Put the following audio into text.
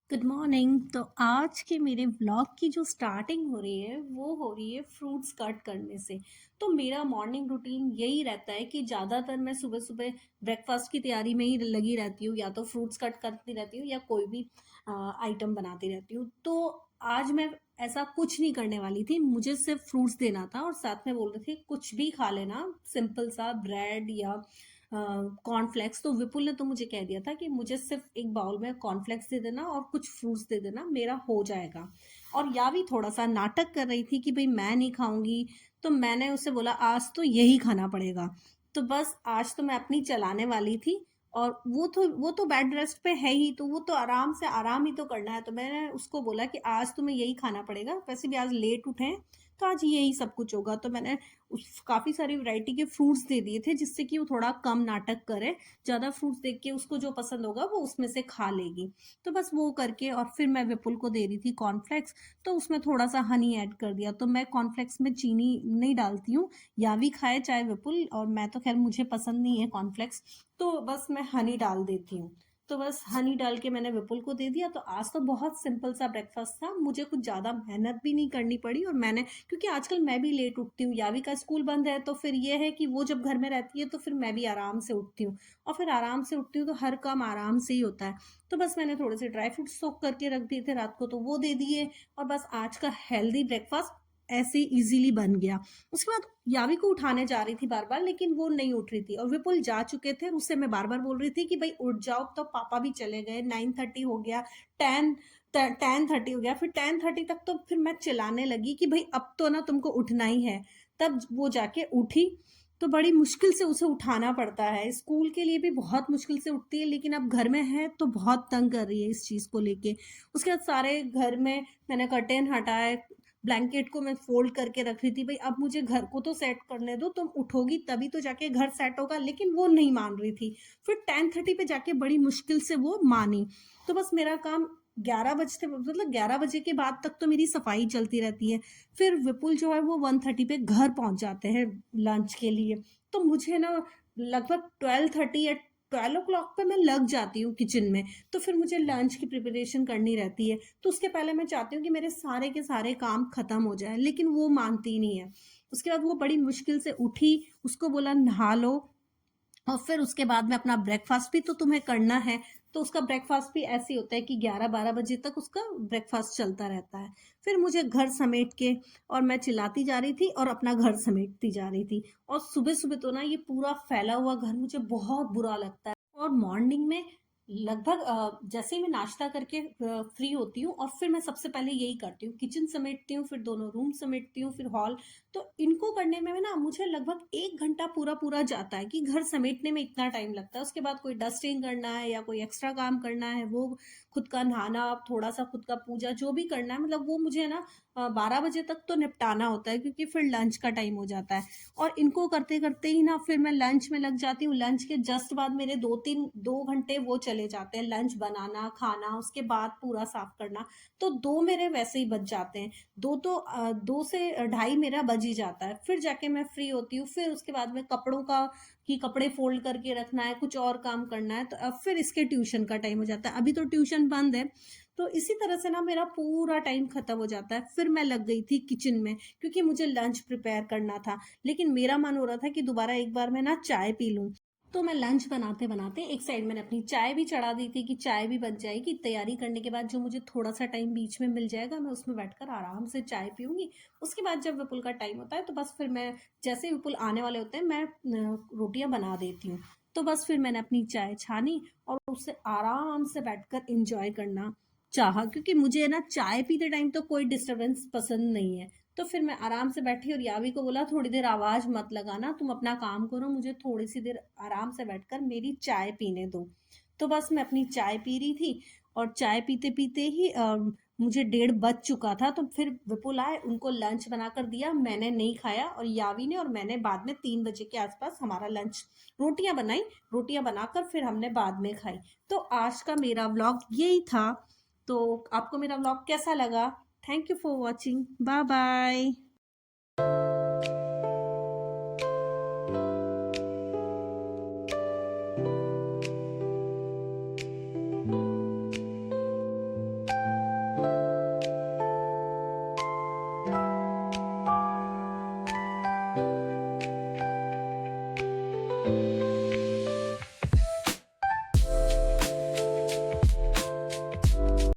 Good morning. तो आज के मेरे व्लॉग की जो स्टार्टिंग हो रही है वो हो रही है फ्रूट्स कट करने से। तो मेरा मॉर्निंग रूटीन यही रहता है कि ज़्यादातर मैं सुबह सुबह ब्रेकफास्ट की तैयारी में ही लगी रहती हूँ, या तो फ्रूट्स कट करती रहती हूँ या कोई भी आइटम बनाती रहती हूँ। तो आज मैं ऐसा कुछ नहीं करने वाली थी, मुझे सिर्फ फ्रूट्स देना था और साथ में बोल रहे थे कुछ भी खा लेना, सिंपल सा ब्रेड या कॉर्नफ्लेक्स। तो विपुल ने तो मुझे कह दिया था कि मुझे सिर्फ एक बाउल में कॉर्नफ्लेक्स दे देना और कुछ फ्रूट्स दे देना, मेरा हो जाएगा। और या भी थोड़ा सा नाटक कर रही थी कि भाई मैं नहीं खाऊंगी। तो मैंने उसे बोला आज तो यही खाना पड़ेगा। तो बस आज तो मैं अपनी चलाने वाली थी। और वो तो बेड रेस्ट पे है ही, तो वो तो आराम से आराम ही तो करना है। तो मैंने उसको बोला कि आज तुम्हें यही खाना पड़ेगा, वैसे भी आज लेट उठे हैं तो आज यही सब कुछ होगा। तो मैंने उस काफ़ी सारी वैरायटी के फ्रूट्स दे दिए थे जिससे कि वो थोड़ा कम नाटक करे। ज़्यादा फ्रूट्स देख के उसको जो पसंद होगा वो उसमें से खा लेगी। तो बस वो करके और फिर मैं विपुल को दे रही थी कॉर्नफ्लेक्स। तो उसमें थोड़ा सा हनी ऐड कर दिया। तो मैं कॉर्नफ्लेक्स में चीनी नहीं डालती हूँ, या भी खाए चाहे विपुल, और मैं तो खैर मुझे पसंद नहीं है कॉर्नफ्लेक्स। तो बस मैं हनी डाल देती हूँ। तो बस हनी डाल के मैंने विपुल को दे दिया। तो आज तो बहुत सिंपल सा ब्रेकफास्ट था, मुझे कुछ ज़्यादा मेहनत भी नहीं करनी पड़ी। और मैंने, क्योंकि आजकल मैं भी लेट उठती हूँ, यावी का स्कूल बंद है, तो फिर ये है कि वो जब घर में रहती है तो फिर मैं भी आराम से उठती हूँ। और फिर आराम से उठती हूँ तो हर काम आराम से ही होता है। तो बस मैंने थोड़े से ड्राई फ्रूट्स सोक करके रख दिए थे रात को, तो वो दे दिए। और बस आज का हेल्दी ब्रेकफास्ट ऐसे इजीली बन गया। उसके बाद यावी को उठाने जा रही थी बार बार, लेकिन वो नहीं उठ रही थी और विपुल जा चुके थे। उससे मैं बार बार बोल रही थी कि भाई उठ जाओ, तो पापा भी चले गए। 9:30 हो गया, 10:30 हो गया, फिर 10:30 तक तो फिर मैं चिल्लाने लगी कि भाई अब तो ना तुमको उठना ही है। तब वो जाके उठी। तो बड़ी मुश्किल से उसे उठाना पड़ता है, स्कूल के लिए भी बहुत मुश्किल से उठती है, लेकिन अब घर में है तो बहुत तंग कर रही है इस चीज़ को लेके। उसके बाद सारे घर में मैंने कर्टेन हटाए, ब्लैंकेट को मैं फोल्ड करके रख रही थी, भाई अब मुझे घर को तो सेट करने दो, तुम उठोगी तभी तो जाके घर सेट होगा। लेकिन वो नहीं मान रही थी। फिर 10:30 पे जाके बड़ी मुश्किल से वो मानी। तो बस मेरा काम 11 बजते, मतलब 11 बजे के बाद तक तो मेरी सफाई चलती रहती है। फिर विपुल जो है वो 1:30 पे घर पहुंच जाते हैं लंच के लिए। तो मुझे ना लगभग 12:30 या 12 o'clock पे मैं लग जाती हूँ किचन में। तो फिर मुझे लंच की प्रिपरेशन करनी रहती है। तो उसके पहले मैं चाहती हूँ कि मेरे सारे के सारे काम खत्म हो जाए, लेकिन वो मानती नहीं है। उसके बाद वो बड़ी मुश्किल से उठी, उसको बोला नहा लो, और फिर उसके बाद में अपना ब्रेकफास्ट भी तो तुम्हें करना है। तो उसका ब्रेकफास्ट भी ऐसे ही होता है कि 11-12 बजे तक उसका ब्रेकफास्ट चलता रहता है। फिर मुझे घर समेट के, और मैं चिल्लाती जा रही थी और अपना घर समेटती जा रही थी। और सुबह सुबह तो ना ये पूरा फैला हुआ घर मुझे बहुत बुरा लगता है। और मॉर्निंग में लगभग जैसे ही मैं नाश्ता करके फ्री होती हूँ, और फिर मैं सबसे पहले यही करती हूँ, किचन समेटती हूँ, फिर दोनों रूम समेटती हूँ, फिर हॉल। तो इनको करने में ना मुझे लगभग 1 घंटा पूरा पूरा जाता है, कि घर समेटने में इतना टाइम लगता है। उसके बाद कोई डस्टिंग करना है या कोई एक्स्ट्रा काम करना है, वो खुद का नहाना, थोड़ा सा खुद का पूजा जो भी करना है, मतलब वो मुझे ना 12 बजे तक तो निपटाना होता है, क्योंकि फिर लंच का टाइम हो जाता है। और इनको करते करते ही ना फिर मैं लंच में लग जाती हूँ। लंच के जस्ट बाद मेरे 2 घंटे वो चले जाते हैं, लंच बनाना, खाना, उसके बाद पूरा साफ करना। तो 2 मेरे वैसे ही बच जाते हैं। 2 से 2:30 मेरा बज ही जाता है। फिर जाके मैं फ्री होती हूँ। फिर उसके बाद में कपड़ों का, कि कपड़े फोल्ड करके रखना है, कुछ और काम करना है। तो अब फिर इसके ट्यूशन का टाइम हो जाता है, अभी तो ट्यूशन बंद है। तो इसी तरह से ना मेरा पूरा टाइम खत्म हो जाता है। फिर मैं लग गई थी किचन में, क्योंकि मुझे लंच प्रिपेयर करना था। लेकिन मेरा मन हो रहा था कि दोबारा एक बार मैं ना चाय पी लूं। तो मैं लंच बनाते बनाते एक साइड मैंने अपनी चाय भी चढ़ा दी थी, कि चाय भी बन जाएगी। तैयारी करने के बाद जो मुझे थोड़ा सा टाइम बीच में मिल जाएगा, मैं उसमें बैठकर आराम से चाय पीऊंगी। उसके बाद जब विपुल का टाइम होता है तो बस फिर मैं, जैसे ही विपुल आने वाले होते हैं, मैं रोटियां बना देती हूँ। तो बस फिर मैंने अपनी चाय छानी और उससे आराम से बैठकर इंजॉय करना चाहा, क्योंकि मुझे ना चाय पीते टाइम तो कोई डिस्टरबेंस पसंद नहीं है। तो फिर मैं आराम से बैठी और यावी को बोला थोड़ी देर आवाज मत लगाना, तुम अपना काम करो, मुझे थोड़ी सी देर आराम से बैठकर मेरी चाय पीने दो। तो बस मैं अपनी चाय पी रही थी। और चाय पीते पीते ही मुझे 1:30 बज चुका था। तो फिर विपुल आए, उनको लंच बनाकर दिया, मैंने नहीं खाया, और यावी ने और मैंने बाद में 3 बजे के आसपास हमारा लंच, रोटियां बनाई, रोटियां बनाकर फिर हमने बाद में खाई। तो आज का मेरा व्लॉग यही था। तो आपको मेरा व्लॉग कैसा लगा? Thank you for watching. Bye bye.